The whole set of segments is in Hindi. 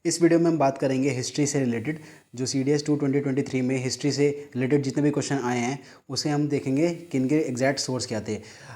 इस वीडियो में हम बात करेंगे हिस्ट्री से रिलेटेड। जो CDS 2 2023 में हिस्ट्री से रिलेटेड जितने भी क्वेश्चन आए हैं उसे हम देखेंगे कि इनके एग्जैक्ट सोर्स क्या थे।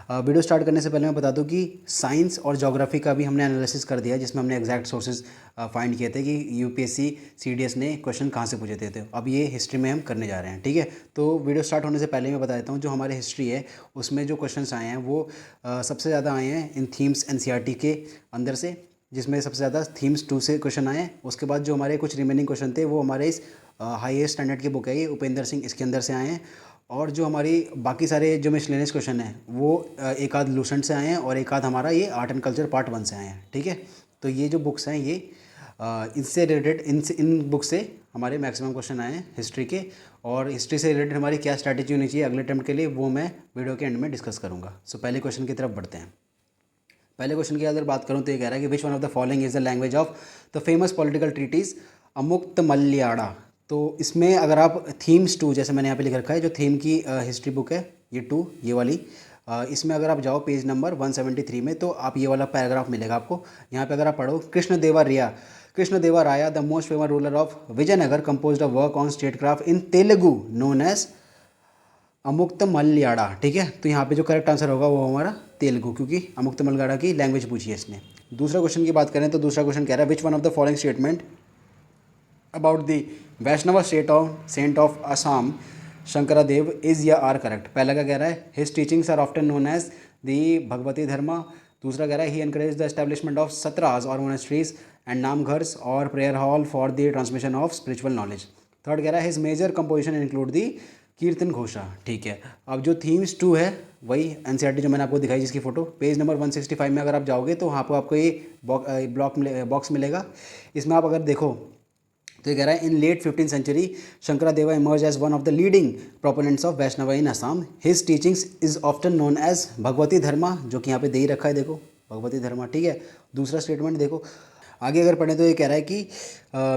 वीडियो स्टार्ट करने से पहले मैं बता दूं कि साइंस और ज्योग्राफी का भी हमने एनालिसिस कर दिया, जिसमें हमने एग्जैक्ट सोर्सेज फाइंड किए थे कि UPSC CDS ने क्वेश्चन कहाँ से पूछे थे। अब ये हिस्ट्री में हम करने जा रहे हैं, ठीक है। तो वीडियो स्टार्ट होने से पहले मैं बता देता हूँ, जो हमारे हिस्ट्री है उसमें जो क्वेश्चन आए हैं वो सबसे ज़्यादा आए हैं इन थीम्स NCERT के अंदर से, जिसमें सबसे ज़्यादा थीम्स 2 से क्वेश्चन आए। उसके बाद जो हमारे कुछ रिमेनिंग क्वेश्चन थे वो हमारे इस हाईएस्ट स्टैंडर्ड की बुक है, ये उपेंद्र सिंह, इसके अंदर से आए हैं। और जो हमारी बाकी सारे जो मिसलेनियस क्वेश्चन हैं वो एक आध लूसेंट से आए हैं और एक आध हमारा ये आर्ट एंड कल्चर पार्ट 1 से आए हैं, ठीक है। तो ये जो बुक्स हैं ये इससे रिलेटेड इन बुक से हमारे मैक्सिमम क्वेश्चन आए हैं हिस्ट्री के। और हिस्ट्री से रिलेटेड हमारी क्या स्ट्रैटेजी होनी चाहिए अगले अटेम्प्ट के लिए, वो मैं वीडियो के एंड में डिस्कस करूँगा। सो पहले क्वेश्चन की तरफ बढ़ते हैं। पहले क्वेश्चन की अगर बात करूं तो ये कह रहा है कि which one of the following is the language of the famous political treatise Amuktamalyada. तो इसमें अगर आप थीम्स 2, जैसे मैंने यहाँ पे लिख रखा है, जो थीम की हिस्ट्री बुक है ये 2, ये वाली, इसमें अगर आप जाओ पेज नंबर 173 में तो आप ये वाला पैराग्राफ मिलेगा आपको। यहाँ पे अगर आप पढ़ो, Krishna Deva Raya the most famous ruler of Vijayanagara composed a work on statecraft in Telugu known as Amuktamalyada, ठीक है। तो यहाँ पे जो करेक्ट आंसर होगा वो हमारा तेलुगु, क्योंकि अमुक्त मलयाड़ा की लैंग्वेज पूछी है इसने। दूसरा क्वेश्चन की बात करें तो दूसरा क्वेश्चन कह रहा है which one of the following statement about the Vaishnav saint of Assam Shankaradeva is या आर करेक्ट। पहला क्या कह रहा है, his teachings are often known as the Bhagavati dharma. दूसरा कह रहा है he encourage the establishment of sattras और मोनेस्ट्रीज एंड नामघर्स और prayer hall for the transmission of spiritual knowledge. Third कह रहा है his major composition include the Kirtan Ghosha, ठीक है। अब जो थीम्स 2 है वही NCERT जो मैंने आपको दिखाई, जिसकी फ़ोटो पेज नंबर 165 में अगर आप जाओगे तो वहाँ पर आपको ये बॉक्स मिलेगा। इसमें आप अगर देखो तो ये कह रहा है in late 15th century Shankaradeva emerge as one of the leading proponents of Vaishnav in Assam. His teachings is often known as Bhagavati dharma, जो कि यहाँ पे दे ही रखा है, देखो भगवती धर्मा, ठीक है। दूसरा स्टेटमेंट देखो आगे अगर पढ़ें तो ये कह रहा है कि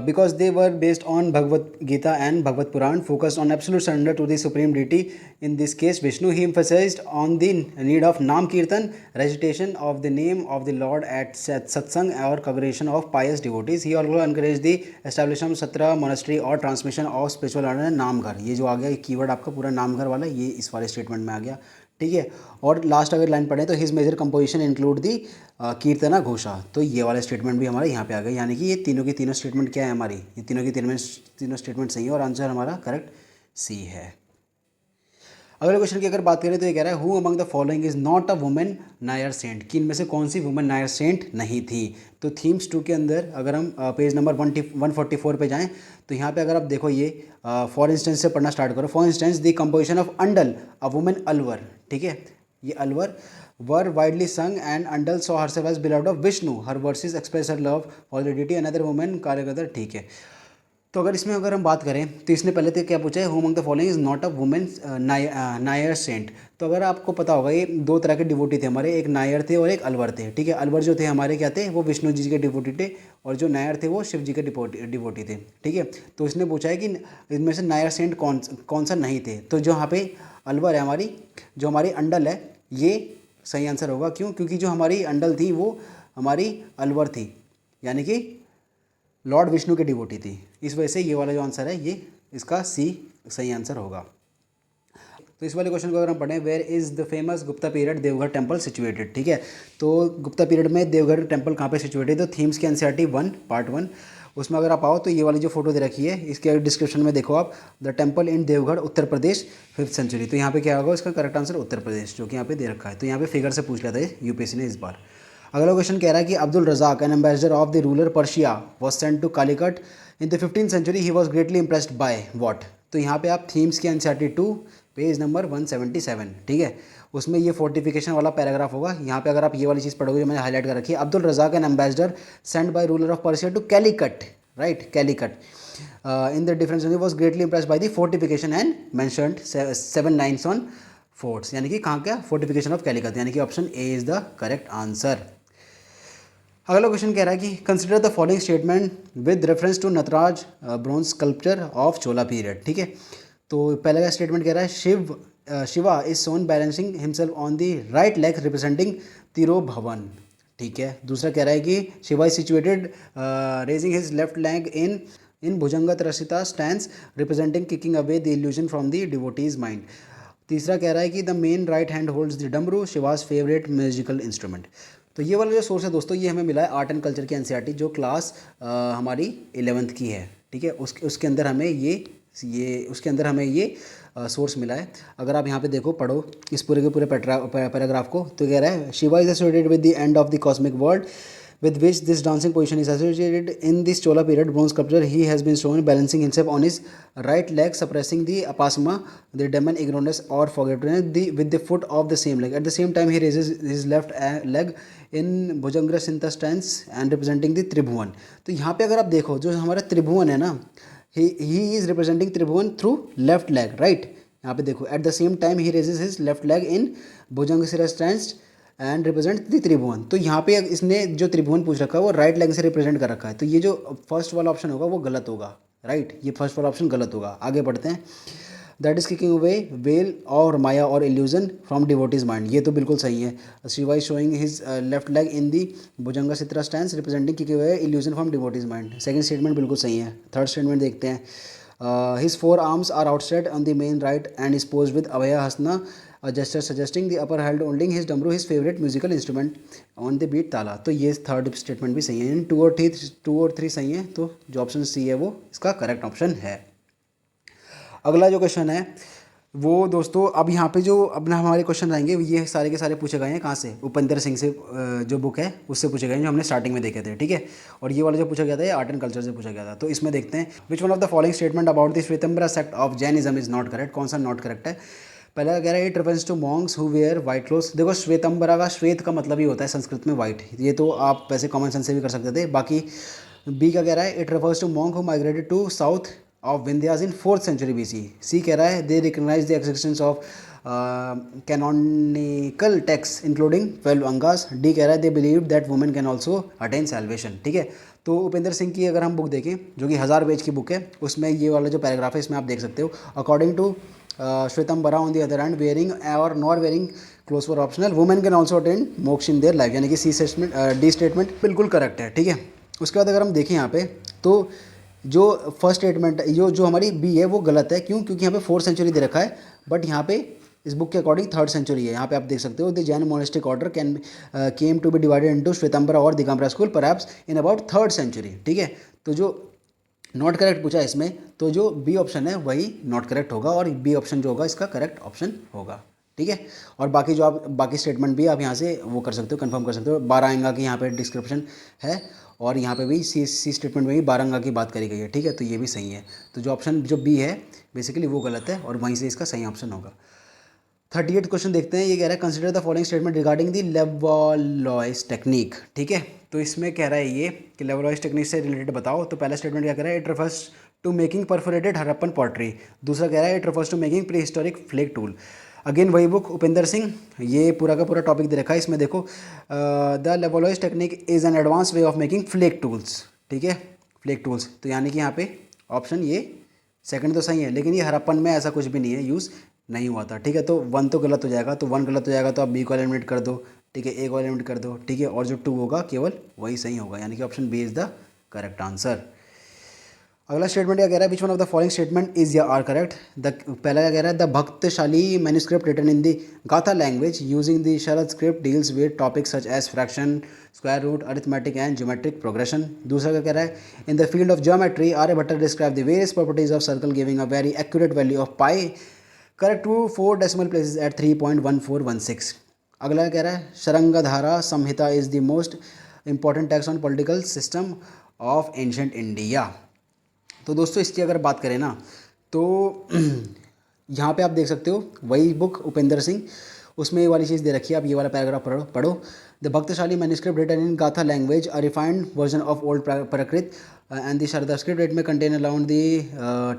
because they were based on Bhagavad Gita and Bhagavata Purana focused on absolute surrender to the supreme deity in this case Vishnu. He emphasized on the need of naam kirtan, recitation of the name of the lord at satsang और congregation of pious devotees. He also encourage the establishment sattra monastery और transmission of spiritual order namghar. ये जो आ गया कीवर्ड आपका पूरा नामघर वाला, ये इस वाले स्टेटमेंट में आ गया, ठीक है। और लास्ट अगर लाइन पढ़ें तो his major composition include the Kirtana Ghosha. तो ये वाला स्टेटमेंट भी हमारे यहाँ पे आ गया, यानी कि ये तीनों की तीनों स्टेटमेंट क्या है हमारी, ये तीनों की तीनों स्टेटमेंट सही है और आंसर हमारा करेक्ट सी है। अगले क्वेश्चन की अगर बात करें तो ये कह रहा है who among the following is not a women Nayanar saint, कि इनमें से कौन सी वुमेन नायर सेंट नहीं थी। तो थीम्स 2 के अंदर अगर हम पेज नंबर 144 पे जाएं तो यहाँ पे अगर आप देखो ये फॉर इंस्टेंस से पढ़ना स्टार्ट करो। For instance the composition of Andal a women Alvar, ठीक है। ये Alvar were widely sung and Andal saw herself as beloved of Vishnu, her verses express her love for the deity another women कार्यगदर, ठीक है। तो अगर इसमें अगर हम बात करें तो इसने पहले तो क्या पूछा है, who among the following is not a women Nayanar saint. तो अगर आपको पता होगा ये दो तरह के डिवोटी थे हमारे, एक नायर थे और एक अलवर थे, ठीक है। अलवर जो थे हमारे क्या थे, वो विष्णु जी के डिवोटी थे, और जो नायर थे वो शिव जी के डिवोटी थे, ठीक है। तो इसने पूछा है कि इनमें से नायर सेंट कौन सा नहीं थे। तो जो यहाँ पे अलवर है हमारी, जो हमारी अंडल है, ये सही आंसर होगा। क्यों? क्योंकि जो हमारी अंडल थी वो हमारी अलवर थी, यानी कि लॉर्ड विष्णु के डिवोटी थी। इस वजह से ये वाला जो आंसर है ये इसका सी सही आंसर होगा। तो इस वाले क्वेश्चन को अगर हम पढ़ें, where is the famous Gupta period Deoghar temple situated, ठीक है। तो गुप्ता पीरियड में देवघर टेम्पल कहाँ पे सिचुएटेड है, तो थीम्स के NCERT 1 पार्ट 1 उसमें अगर आप आओ तो ये वाली जो फोटो दे रखी है इसके डिस्क्रिप्शन में देखो आप, the temple in Deoghar Uttar Pradesh 5th century. तो यहाँ पे क्या होगा, इसका करेक्ट आंसर उत्तर प्रदेश, जो कि यहाँ पे दे रखा है। तो यहाँ पे फिगर से पूछ लिया था UPSC ने इस बार। अगला क्वेश्चन कह रहा है कि Abdul Razzaq an ambassador of the ruler Persia was sent to Calicut in the 15th century, he was greatly impressed by what. तो यहाँ पे आप थीम्स के NCERT 2 पेज नंबर 177, ठीक है, उसमें ये फोर्टिफिकेशन वाला पैराग्राफ होगा। यहाँ पे अगर आप ये वाली चीज़ पढ़ोगे जो मैंने हाईलाइट कर रखी है, Abdul Razzaq an ambassador sent by ruler of Persia to Calicut, right, Calicut in the difference was greatly impressed by the fortification and mentioned 7 lines on forts, यानी कि कहाँ क्या, फोर्टिफिकेशन ऑफ कैलीकट, यानी कि option A is the correct answer. अगला क्वेश्चन कह रहा है कि consider the following statement with reference to Nataraja bronze sculpture of Chola period, ठीक है। तो पहला का स्टेटमेंट कह रहा है Shiva is shown balancing himself on the right leg representing Tribhuvan, ठीक है। दूसरा कह रहा है कि Shiva is situated raising his left leg in Bhujanga Trasita stance representing kicking away the illusion from the devotees mind. तीसरा कह रहा है कि the main right hand holds the damaru, Shiva's favourite musical instrument. तो ये वाला जो सोर्स है दोस्तों, ये हमें मिला है आर्ट एंड कल्चर की एनसीईआरटी जो क्लास हमारी 11th की है, ठीक है। उसके अंदर हमें उसके अंदर हमें ये सोर्स मिला है। अगर आप यहाँ पे देखो, पढ़ो इस पूरे के पूरे पैराग्राफ को, तो कह रहा है Shiva is associated with the end of the cosmic world with which this dancing position is associated. In this Chola period bronze sculpture, he has been shown balancing himself on his right leg, suppressing the apasma, the demon ignorance or forgetfulness, with the foot of the same leg. At the same time, he raises his left leg in Bhujangra Sintha stance and representing the Tribhuvan. तो यहाँ पे अगर आप देखो, जो हमारा त्रिभुवन है ना, he is representing Tribhuvan through left leg, right? यहाँ पे देखो, at the same time he raises his left leg in Bhujangasira stance and represent the Tribhuvan. तो यहाँ पे इसने जो त्रिभुवन पूछ रखा है वो राइट लेग से रिप्रेजेंट कर रखा है, तो ये जो फर्स्ट वाला ऑप्शन होगा वो गलत होगा, राइट। ये फर्स्ट वाला ऑप्शन गलत होगा। आगे बढ़ते हैं। That is kicking away well और माया और इल्यूजन फ्रॉम डिवोटीज माइंड, ये तो बिल्कुल सही है। Shiva is showing his left leg in the Bhujanga सित्रा stance representing kicking away illusion from devotees mind. Second statement बिल्कुल सही है। थर्ड स्टेटमेंट देखते हैं। His 4 arms are outstretched on the main right and is posed with Abhaya Hasna, a gesture suggesting the upper hand holding his डमरू, his favorite musical instrument on the beat ताला। तो ये थर्ड स्टेटमेंट भी सही है। इन 2 और 3 सही है, तो जो ऑप्शन सी है वो इसका करेक्ट ऑप्शन है। अगला जो क्वेश्चन है वो दोस्तों, अब यहाँ पे जो अपना हमारे क्वेश्चन रहेंगे ये सारे के सारे पूछे गए हैं कहाँ से, उपेंद्र सिंह से, जो बुक है उससे पूछे गए हैं, जो हमने स्टार्टिंग में देखे थे, ठीक है। और ये वाला जो पूछा गया था ये आर्ट एंड कल्चर से पूछा गया था। तो इसमें देखते हैं, which one of the following statement about the Shvetambara sect of Jainism is not correct. कौन सा नॉट करेक्ट है? पहला कह रहा है it reference to monks who wear white clothes. देखो श्वेतंबरा का श्वेत का मतलब ही होता है संस्कृत में वाइट, ये तो आप वैसे कॉमन सेंस से भी कर सकते थे। बाकी बी का कह रहा है it refers to monk who migrated to south of Vindhyas in 4th century BC। C कह रहा है they recognize the existence of canonical text including 12 Angas. D कह रहा है they believe that women can also attain salvation, ठीक है। तो उपेंद्र सिंह की अगर हम बुक देखें जो कि 1000 पेज की बुक है, उसमें ये वाला जो पैराग्राफ है इसमें आप देख सकते हो। According to Shvetambara on the other hand wearing और not wearing clothes for optional, women can also attain moksha in their life, यानी कि सी स्टेटमेंट डी स्टेटमेंट बिल्कुल करेक्ट है, ठीक है। उसके बाद अगर हम देखें यहाँ पे, तो जो फर्स्ट स्टेटमेंट जो हमारी बी है वो गलत है। क्यों? क्योंकि यहाँ पे 4th century दे रखा है, बट यहाँ पे इस बुक के अकॉर्डिंग 3rd century है। यहाँ पे आप देख सकते हो the Jain monastic order came to be divided into Shvetambara और Digambara school perhaps in about 3rd century, ठीक है। तो जो नॉट करेक्ट पूछा है इसमें, तो जो बी ऑप्शन है वही नॉट करेक्ट होगा, और बी ऑप्शन जो होगा इसका करेक्ट ऑप्शन होगा, ठीक है। और बाकी जो आप बाकी स्टेटमेंट भी आप यहाँ से वो कर सकते हो, कंफर्म कर सकते हो। 12 अंगा की यहाँ पे डिस्क्रिप्शन है, और यहाँ पे भी सी स्टेटमेंट में भी 12 अंगा की बात करी गई है, ठीक है। तो ये भी सही है। तो जो ऑप्शन जो बी है बेसिकली वो गलत है, और वहीं से इसका सही ऑप्शन होगा। 38 क्वेश्चन देखते हैं। ये कह रहा है consider the following statement regarding the Levallois technique, ठीक है। तो इसमें कह रहा है ये कि लेवलॉइस टेक्निक से रिलेटेड बताओ। तो पहला स्टेटमेंट क्या कह रहा है, it refers to making perforated Harappan pottery. दूसरा कह रहा है it refers to making pre historic flake tool. Again वही बुक उपेंद्र सिंह, ये पूरा का पूरा टॉपिक दे रखा है। इसमें देखो the Levallois technique is an advance way of making flake tools, ठीक है, फ्लेक टूल्स। तो यानी कि यहाँ पे ऑप्शन ये सेकंड तो सही है, लेकिन ये हरप्पन में ऐसा कुछ भी नहीं है, यूज़ नहीं हुआ था, ठीक है। तो 1 तो गलत हो जाएगा, तो 1 गलत हो जाएगा तो आप बी को एलिमिनेट कर दो, ठीक है, ए को एलिमिनेट कर दो, ठीक है, और जो 2 होगा केवल वही सही होगा, यानी कि option B is the correct answer. अगला स्टेटमेंट क्या कह रहा है, which one of the following statement is या आर करेक्ट। द पहला क्या कह रहा है, the Bakhshali manuscript written in the Gatha language using the Sharada script deals with topics such as fraction, square root, arithmetic and geometric progression. दूसरा क्या कह रहा है, in the field of geometry Aryabhata describe the various properties of circle giving a very accurate value of pi correct to 4 decimal places at 3.1416। अगला कह रहा है, Sharangdhara Samhita is the most important text on political system of ancient India. तो दोस्तों इसकी अगर बात करें ना, तो यहाँ पे आप देख सकते हो वही बुक उपेंद्र सिंह, उसमें ये वाली चीज़ दे रखी है। आप ये वाला पैराग्राफ पढ़ो। द भक्तशाली मैन्यूस्क्रिप्ट रिटन इन गाथा language a refined version of old Prakrit and the Sharda script. It may contain around the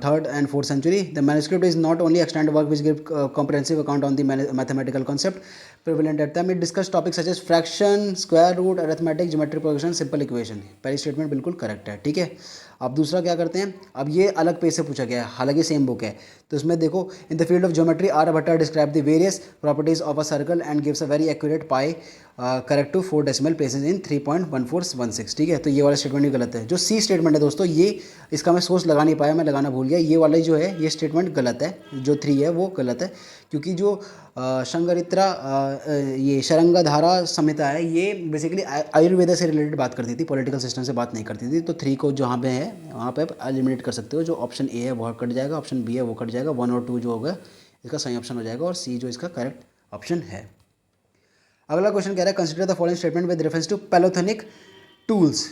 3rd and 4th century. The manuscript is not only extant work which gives comprehensive account on the mathematical concept prevalent at the time. It discuss topics such as fraction, square root, arithmetic, geometric progression, simple equation. पहली स्टेटमेंट बिल्कुल करेक्ट है, ठीक है। अब दूसरा क्या करते हैं, अब ये अलग पेज से पूछा गया है, हालांकि सेम बुक है। तो इसमें देखो, in the field of geometry Aryabhata describe the various properties of a circle and gives a very accurate pi correct to 4 decimal places in 3.1416। ठीक है, तो ये वाला स्टेटमेंट भी गलत है। जो सी स्टेटमेंट है दोस्तों, ये इसका मैं सोर्स लगा नहीं पाया, मैं लगाना भूल गया। ये वाला जो है ये स्टेटमेंट गलत है, जो 3 है वो गलत है, क्योंकि जो शंकरित्रा ये शरंगाधारा संहिता है, ये बेसिकली आयुर्वेदा से रिलेटेड बात करती थी, पॉलिटिकल सिस्टम से बात नहीं करती थी। तो 3 को जहाँ पे है वहाँ पे आप एलिमिनेट कर सकते हो। जो ऑप्शन ए है वो कट जाएगा, ऑप्शन बी है वो कट जाएगा, 1 और 2 जो होगा इसका सही ऑप्शन हो जाएगा, और सी जो इसका करेक्ट ऑप्शन है। अगला क्वेश्चन कह रहा है consider the following statement with reference to palaeolithic tools.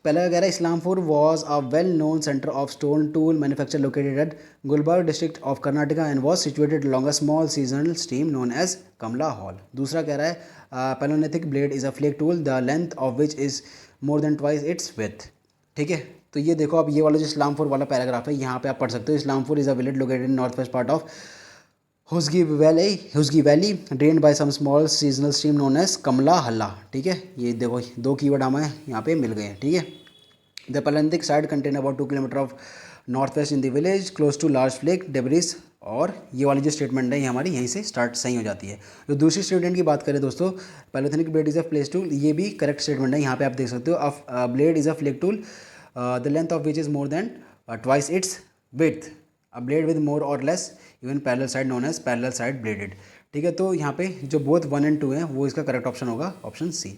पहला कह रहा है Islampur was a well known centre of stone tool manufacture located at Gulbarga district of Karnataka and was situated along a small seasonal stream known as Kamala Halla. दूसरा कह रहा है palaeolithic blade is a flake tool the length of which is more than twice its width. ठीक है, तो ये देखो, अब ये वाला जो इस्लामपुर वाला पैराग्राफ है यहाँ पे आप पढ़ सकते हो। Islampur is a village located in north west part of हुस्गी valley drained by some small seasonal stream known as Kamala Halla. ठीक है, ये देखो 2 कीवर्ड हमें यहाँ पे मिल गए हैं। ठीक है, the palaeolithic site contain about 2 kilometre of north west in the village close to large flake debris. और ये वाली जो स्टेटमेंट है ये हमारी यहीं से स्टार्ट सही हो जाती है। जो दूसरी स्टेटमेंट की बात करें दोस्तों, palaeolithic blade is a flake tool, ये भी करेक्ट स्टेटमेंट है। यहाँ पे आप देख सकते हो blade is a flake tool the length of which is more than twice its width, a blade with more और less even parallel side known as parallel side bladed. ठीक है, तो यहाँ पे जो बोथ 1 एंड 2 हैं वो इसका करेक्ट ऑप्शन होगा, ऑप्शन सी।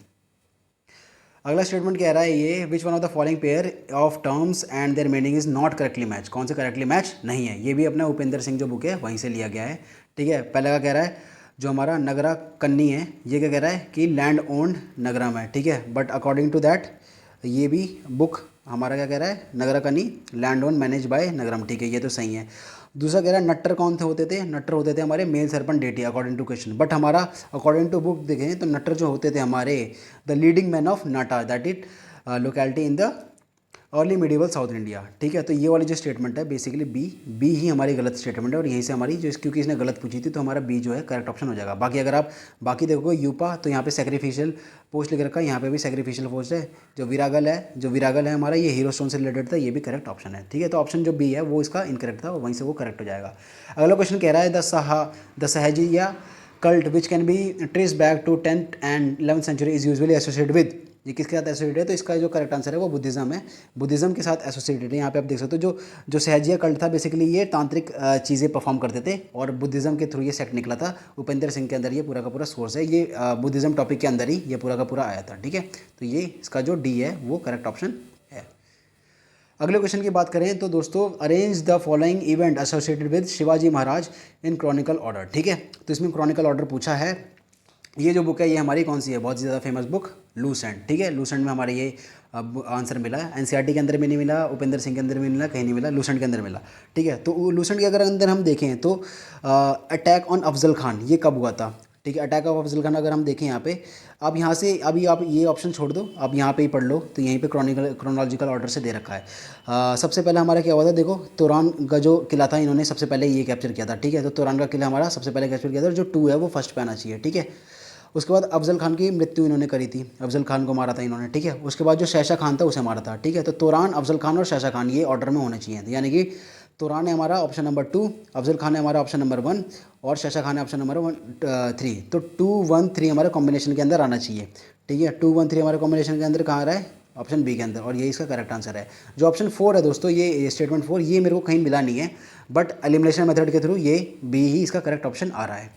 अगला स्टेटमेंट कह रहा है ये विच one of the following pair of terms and there meaning is not correctly match. कौन से करेक्टली मैच नहीं है, ये भी अपना उपेंद्र सिंह जो बुक है वहीं से लिया गया है। ठीक है, पहले का कह रहा है जो हमारा नगरा कन्नी है, ये क्या कह रहा है कि लैंड ओन्ड नगरम है। ठीक है, बट अकॉर्डिंग टू दैट ये भी बुक हमारा क्या कह रहा है, नगरा कन्नी लैंड ओन मैनेज बाय नगरम। ठीक है, ये तो सही है। दूसरा कह रहा है नट्टर कौन थे होते थे, नट्टर होते थे हमारे मेल सरपंच डेटी अकॉर्डिंग टू क्वेश्चन, बट हमारा अकॉर्डिंग टू बुक देखें तो नट्टर जो होते थे हमारे the leading man of Nadu that it locality in the early medieval South India. ठीक है, तो ये वाली जो स्टेटमेंट है बेसिकली बी ही हमारी गलत स्टेटमेंट है, और यहीं से हमारी जो क्योंकि इसने गलत पूछी थी तो हमारा बी जो है करेक्ट ऑप्शन हो जाएगा। बाकी अगर आप बाकी देखोगे यूपा तो यहाँ पे सैक्रिफिशियल पोस्ट लिख रखा है, यहाँ पे भी सैक्रिफिशियल पोस्ट है। जो विरागल है हमारा ये हीरो स्टोन से रिलेटेड था, ये भी करेक्ट ऑप्शन है। ठीक है, तो ऑप्शन जो बी है वो इसका इनकरेक्ट था, वहीं से वो करेक्ट हो जाएगा। अगला क्वेश्चन कह रहा है the Sahajiya cult which can be trace back to 10th and 11th century is usually associated with. ये किसके साथ एसोसिएटेड है, तो इसका जो करेक्ट आंसर है वो बुद्धिज़्म है, बुद्धिज़्म के साथ एसोसिएटेड है। यहाँ पे आप देख सकते हो जो सहजिया कल्ट था बेसिकली ये तांत्रिक चीज़ें परफॉर्म करते थे, और बुद्धिज़्म के थ्रू ये सेक्ट निकला था। उपेंद्र सिंह के अंदर ये पूरा का पूरा सोर्स है, ये बुद्धिज़्म टॉपिक के अंदर ही ये पूरा का पूरा आया था। ठीक है, तो ये इसका जो डी है वो करेक्ट ऑप्शन है। अगले क्वेश्चन की बात करें तो दोस्तों arrange the following event associated with Shivaji Maharaj in Chronicle order. ठीक है, तो इसमें क्रॉनिकल ऑर्डर पूछा है। ये जो बुक है ये हमारी कौन सी है, बहुत ज़्यादा फेमस बुक लूसेंट। ठीक है, लूसेंट में हमारे ये आंसर मिला है। एनसीईआरटी के अंदर भी नहीं मिला, उपेंद्र सिंह के अंदर भी नहीं मिला, कहीं नहीं मिला, लूसेंट के अंदर मिला। ठीक है, तो लूसेंट के अगर अंदर हम देखें तो अटैक ऑन अफजल खान ये कब हुआ था। ठीक है, अटैक ऑफ अफजल खान अगर हम देखें यहाँ पे, अब यहाँ से अभी आप ये ऑप्शन छोड़ दो, आप यहाँ पे ही पढ़ लो, तो यहीं पे क्रोनोलॉजिकल ऑर्डर से दे रखा है। सबसे पहले हमारा क्या हुआ था, देखो तुरान का जो किला था इन्होंने सबसे पहले ये कैप्चर किया था। ठीक है, तो तुरान का किला हमारा सबसे पहले कैप्चर किया था, जो 2 है वो फर्स्ट पे आना चाहिए। ठीक है, उसके बाद अफजल खान की मृत्यु इन्होंने करी थी, अफजल खान को मारा था इन्होंने। ठीक है, उसके बाद जो शहशाह खान था उसे मारा था। ठीक है, तो तुरान, अफजल खान और शहशाह खान ये ऑर्डर में होने चाहिए, यानी कि तुरान है हमारा ऑप्शन नंबर 2, अफजल खान है हमारा ऑप्शन नंबर 1 और शहशाह खान है ऑप्शन नंबर 3। तो 2, 1, 3 हमारे कॉम्बिनेशन के अंदर आना चाहिए। ठीक है, 2, 1, 3 हमारे कॉम्बिनेशन के अंदर कहाँ आ रहा है, ऑप्शन बी के अंदर, और यही इसका करेक्ट आंसर है। जो ऑप्शन 4 है दोस्तों, ये स्टेटमेंट 4 ये मेरे को कहीं मिला नहीं है, बट एलिमिनेशन मेथड के थ्रू ये बी ही इसका करेक्ट ऑप्शन आ रहा है।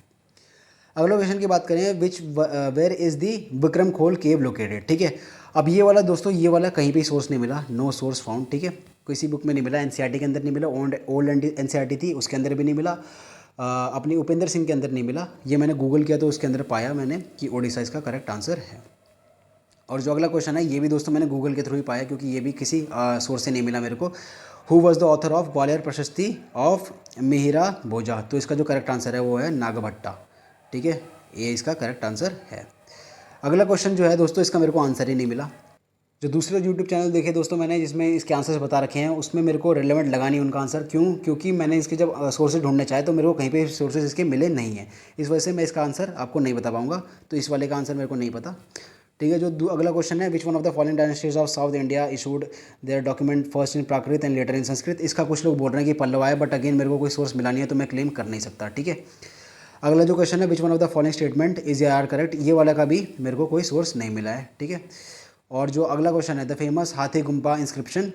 अगला क्वेश्चन की बात करें विच वेयर इज़ दी विक्रम खोल केव लोकेटेड। ठीक है, अब ये वाला दोस्तों ये वाला कहीं पे सोर्स नहीं मिला, नो सोर्स फाउंड। ठीक है, किसी बुक में नहीं मिला, एनसीईआरटी के अंदर नहीं मिला, ओल्ड एनसीईआरटी थी उसके अंदर भी नहीं मिला, अपनी उपेंद्र सिंह के अंदर नहीं मिला। ये मैंने गूगल किया तो उसके अंदर पाया मैंने कि ओडिशा इसका करेक्ट आंसर है। और जो अगला क्वेश्चन है ये भी दोस्तों मैंने गूगल के थ्रू ही पाया, क्योंकि ये भी किसी सोर्स से नहीं मिला मेरे को। Who was the author of Gwalior प्रशस्ति ऑफ मिहिरा भोजा, तो इसका जो करेक्ट आंसर है वो है नागभट्टा। ठीक है, ये इसका करेक्ट आंसर है। अगला क्वेश्चन जो है दोस्तों इसका मेरे को आंसर ही नहीं मिला। जो दूसरे यूट्यूब चैनल देखे दोस्तों मैंने जिसमें इसके आंसर्स बता रखे हैं उसमें मेरे को रिलेवेंट लगा नहीं उनका आंसर। क्यों, क्योंकि मैंने इसके जब सोर्सेज ढूंढने चाहे तो मेरे को कहीं पे सोर्सेज इसके मिले नहीं हैं, इस वजह से मैं इसका आंसर आपको नहीं बता पाऊंगा। तो इस वाले का आंसर मेरे को नहीं पता। ठीक है, जो अगला क्वेश्चन है which one of the following dynasties of south India issued their document first in Prakrit and later in Sanskrit. इसका कुछ लोग बोल रहे हैं कि पल्लवा है, बट अगेन मेरे को कोई सोर्स मिला नहीं है तो मैं क्लेम कर नहीं सकता। ठीक है, अगला जो क्वेश्चन है, which one of the following statement is are correct, ये वाला का भी मेरे को कोई सोर्स नहीं मिला है, ठीक है। और जो अगला क्वेश्चन है, द फेमस हाथी गुम्पा इंस्क्रिप्शन,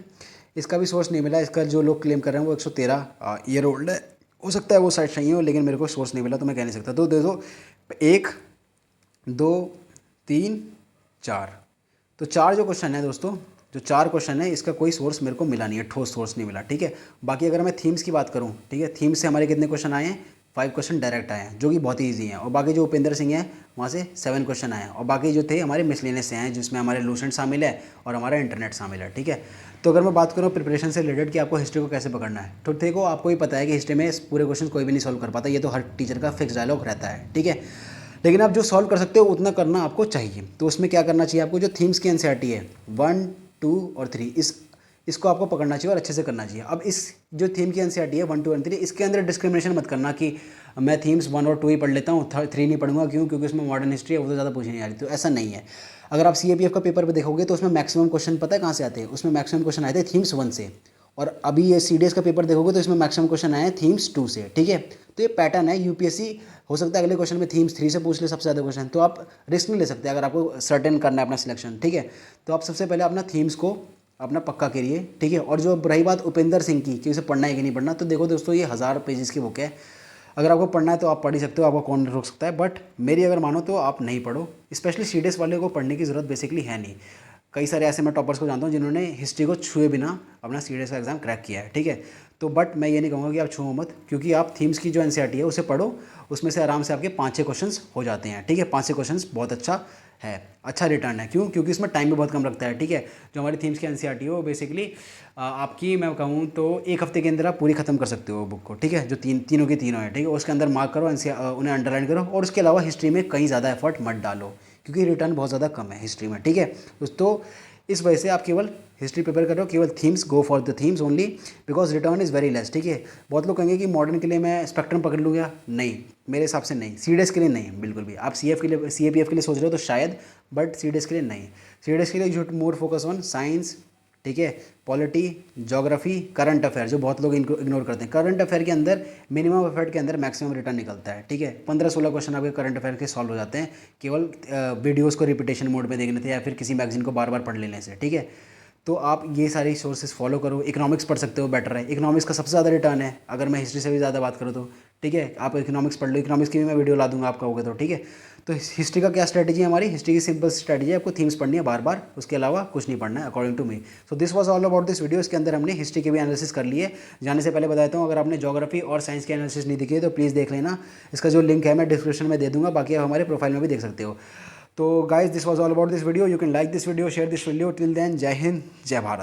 इसका भी सोर्स नहीं मिला। इसका जो लोग क्लेम कर रहे हैं वो 113 ईयर ओल्ड है, हो सकता है वो साइट सही हो, लेकिन मेरे को सोर्स नहीं मिला तो मैं कह नहीं सकता। तो दे दो 1 2 3 4, तो 4 जो क्वेश्चन है दोस्तों, जो 4 क्वेश्चन है इसका कोई सोर्स मेरे को मिला नहीं है, ठोस सोर्स नहीं मिला, ठीक है। बाकी अगर मैं थीम्स की बात करूँ, ठीक है, थीम्स से हमारे कितने क्वेश्चन आए हैं, 5 क्वेश्चन डायरेक्ट आए हैं जो कि बहुत ही ईजी हैं, और बाकी जो उपेंद्र सिंह है वहाँ से 7 क्वेश्चन आए हैं, और बाकी जो थे हमारे मिसलेनियस से हैं जिसमें हमारे लूसेंट शामिल है और हमारा इंटरनेट शामिल है, ठीक है। तो अगर मैं बात करूँ प्रिपरेशन से रिलेटेड कि आपको हिस्ट्री को कैसे पकड़ना है, तो देखो आपको ही पता है कि हिस्ट्री में पूरे क्वेश्चन कोई भी नहीं सॉल्व कर पाता, ये तो हर टीचर का फिक्स डायलॉग रहता है, ठीक है। लेकिन आप जो सॉल्व कर सकते हो उतना करना आपको चाहिए। तो उसमें क्या करना चाहिए आपको, जो थीम्स की एनसीईआरटी है 1 2 और 3, इसको आपको पकड़ना चाहिए और अच्छे से करना चाहिए। अब इस जो थीम की एनसीईआरटी है 1 2 और 3, इसके अंदर डिस्क्रिमिनेशन मत करना कि मैं थीम्स 1 और 2 ही पढ़ लेता हूँ, 3 नहीं पढ़ूंगा, क्यों, क्योंकि उसमें मॉडर्न हिस्ट्री है, वो तो ज़्यादा पूछी नहीं आ रही। तो ऐसा नहीं है। अगर आप सीएपीएफ का पेपर पर देखोगे तो उसमें मैक्सिमम क्वेश्चन पता है कहाँ से आते हैं, उसमें मैक्सिमम क्वेश्चन आए थे थीम्स 1 से, और अभी ये सीडीएस का पेपर देखोगे तो इसमें मैक्सिमम क्वेश्चन आए हैं थीम्स 2 से, ठीक है। तो ये पैटर्न है, यूपीएससी हो सकता है अगले क्वेश्चन में थीम्स 3 से पूछ ले सबसे ज़्यादा क्वेश्चन, तो आप रिस्क नहीं ले सकते अगर आपको सर्टेन करना है अपना सिलेक्शन, ठीक है। तो आप सबसे पहले अपना थीम्स को अपना पक्का करिए, ठीक है। और जो रही बात उपेंद्र सिंह की कि उसे पढ़ना है कि नहीं पढ़ना, तो देखो दोस्तों ये 1000 पेजेस की बुक है, अगर आपको पढ़ना है तो आप पढ़ ही सकते हो, आपको कौन रोक सकता है, बट मेरी अगर मानो तो आप नहीं पढ़ो, स्पेशली सीडीएस वाले को पढ़ने की ज़रूरत बेसिकली है नहीं। कई सारे ऐसे मैं टॉपर्स को जानता हूँ जिन्होंने हिस्ट्री को छुए बिना अपना सीडीएस का एग्ज़ाम क्रैक किया है, ठीक है। तो बट मैं ये नहीं कहूँगा कि आप छुओ मत, क्योंकि आप थीम्स की जो एनसीईआरटी है उसे पढ़ो, उसमें से आराम से आपके 5-6 क्वेश्चंस हो जाते हैं, ठीक है। 5-6 क्वेश्चंस बहुत अच्छा है, अच्छा रिटर्न है, क्यों, क्योंकि इसमें टाइम भी बहुत कम लगता है, ठीक है। जो हमारी थीम्स की एनसीईआरटी है वो बेसिकली आपकी मैं कहूँ तो 1 हफ्ते के अंदर आप पूरी खत्म कर सकते हो बुक को, ठीक है। जो तीनों की तीनों है, ठीक है, उसके अंदर मार्क करो, उन्हें अंडरलाइन करो, और उसके अलावा हिस्ट्री में कहीं ज़्यादा एफर्ट मत डालो, क्योंकि रिटर्न बहुत ज़्यादा कम है हिस्ट्री में, ठीक है। तो इस वजह से आप केवल हिस्ट्री प्रिपेयर करो, केवल themes, go for the themes only, because return is very less, ठीक है। बहुत लोग कहेंगे कि मॉडर्न के लिए मैं स्पेक्ट्रम पकड़ लूँगा, नहीं, मेरे हिसाब से नहीं। सीडीएस के लिए नहीं, बिल्कुल भी। आप सीएफ के लिए, सीएपीएफ के लिए सोच रहे हो तो शायद, बट सीडीएस के लिए नहीं। सीडीएस के लिए you should more focus on science, ठीक है, पॉलिटी, ज्योग्राफी, करंट अफेयर, जो बहुत लोग इनको इग्नोर करते हैं। करंट अफेयर के अंदर मिनिमम एफर्ट के अंदर मैक्सिमम रिटर्न निकलता है, ठीक है। 15-16 क्वेश्चन आपके करंट अफेयर के सॉल्व हो जाते हैं, केवल वीडियोज़ को रिपीटेशन मोड में देखने से या फिर किसी मैगजीन को बार बार पढ़ लेने से, ठीक है। तो आप ये सारी सोर्सेज फॉलो करो। इकोनॉमिक्स पढ़ सकते हो, बेटर है, इकोनॉमिक्स का सबसे ज़्यादा रिटर्न है अगर मैं हिस्ट्री से भी ज़्यादा बात करूँ तो, ठीक है। आप इकोनॉमिक्स पढ़ लो, इकोनॉमिक्स की भी मैं वीडियो ला दूंगा आपका होगा तो, ठीक है। तो हिस्ट्री का क्या स्ट्रैटेजी है हमारी, हिस्ट्री की सिंपल स्ट्रैटेजी है, आपको थीम्स पढ़नी है बार बार, उसके अलावा कुछ नहीं पढ़ना है according to me. So this was all about this video. इसके अंदर हमने हिस्ट्री के भी एनालिसिस कर लिए। जाने से पहले बताता हूँ, अगर आपने ज्योग्राफी और साइंस की एनालिसिस नहीं देखी है तो प्लीज़ देख लेना, इसका जो लिंक है मैं डिस्क्रिप्शन में दे दूँगा, बाकी आप हमारे प्रोफाइल में भी देख सकते हो। तो guys this was all about this video, you can like this video, share this video, till then Jai Hind, जय भारत।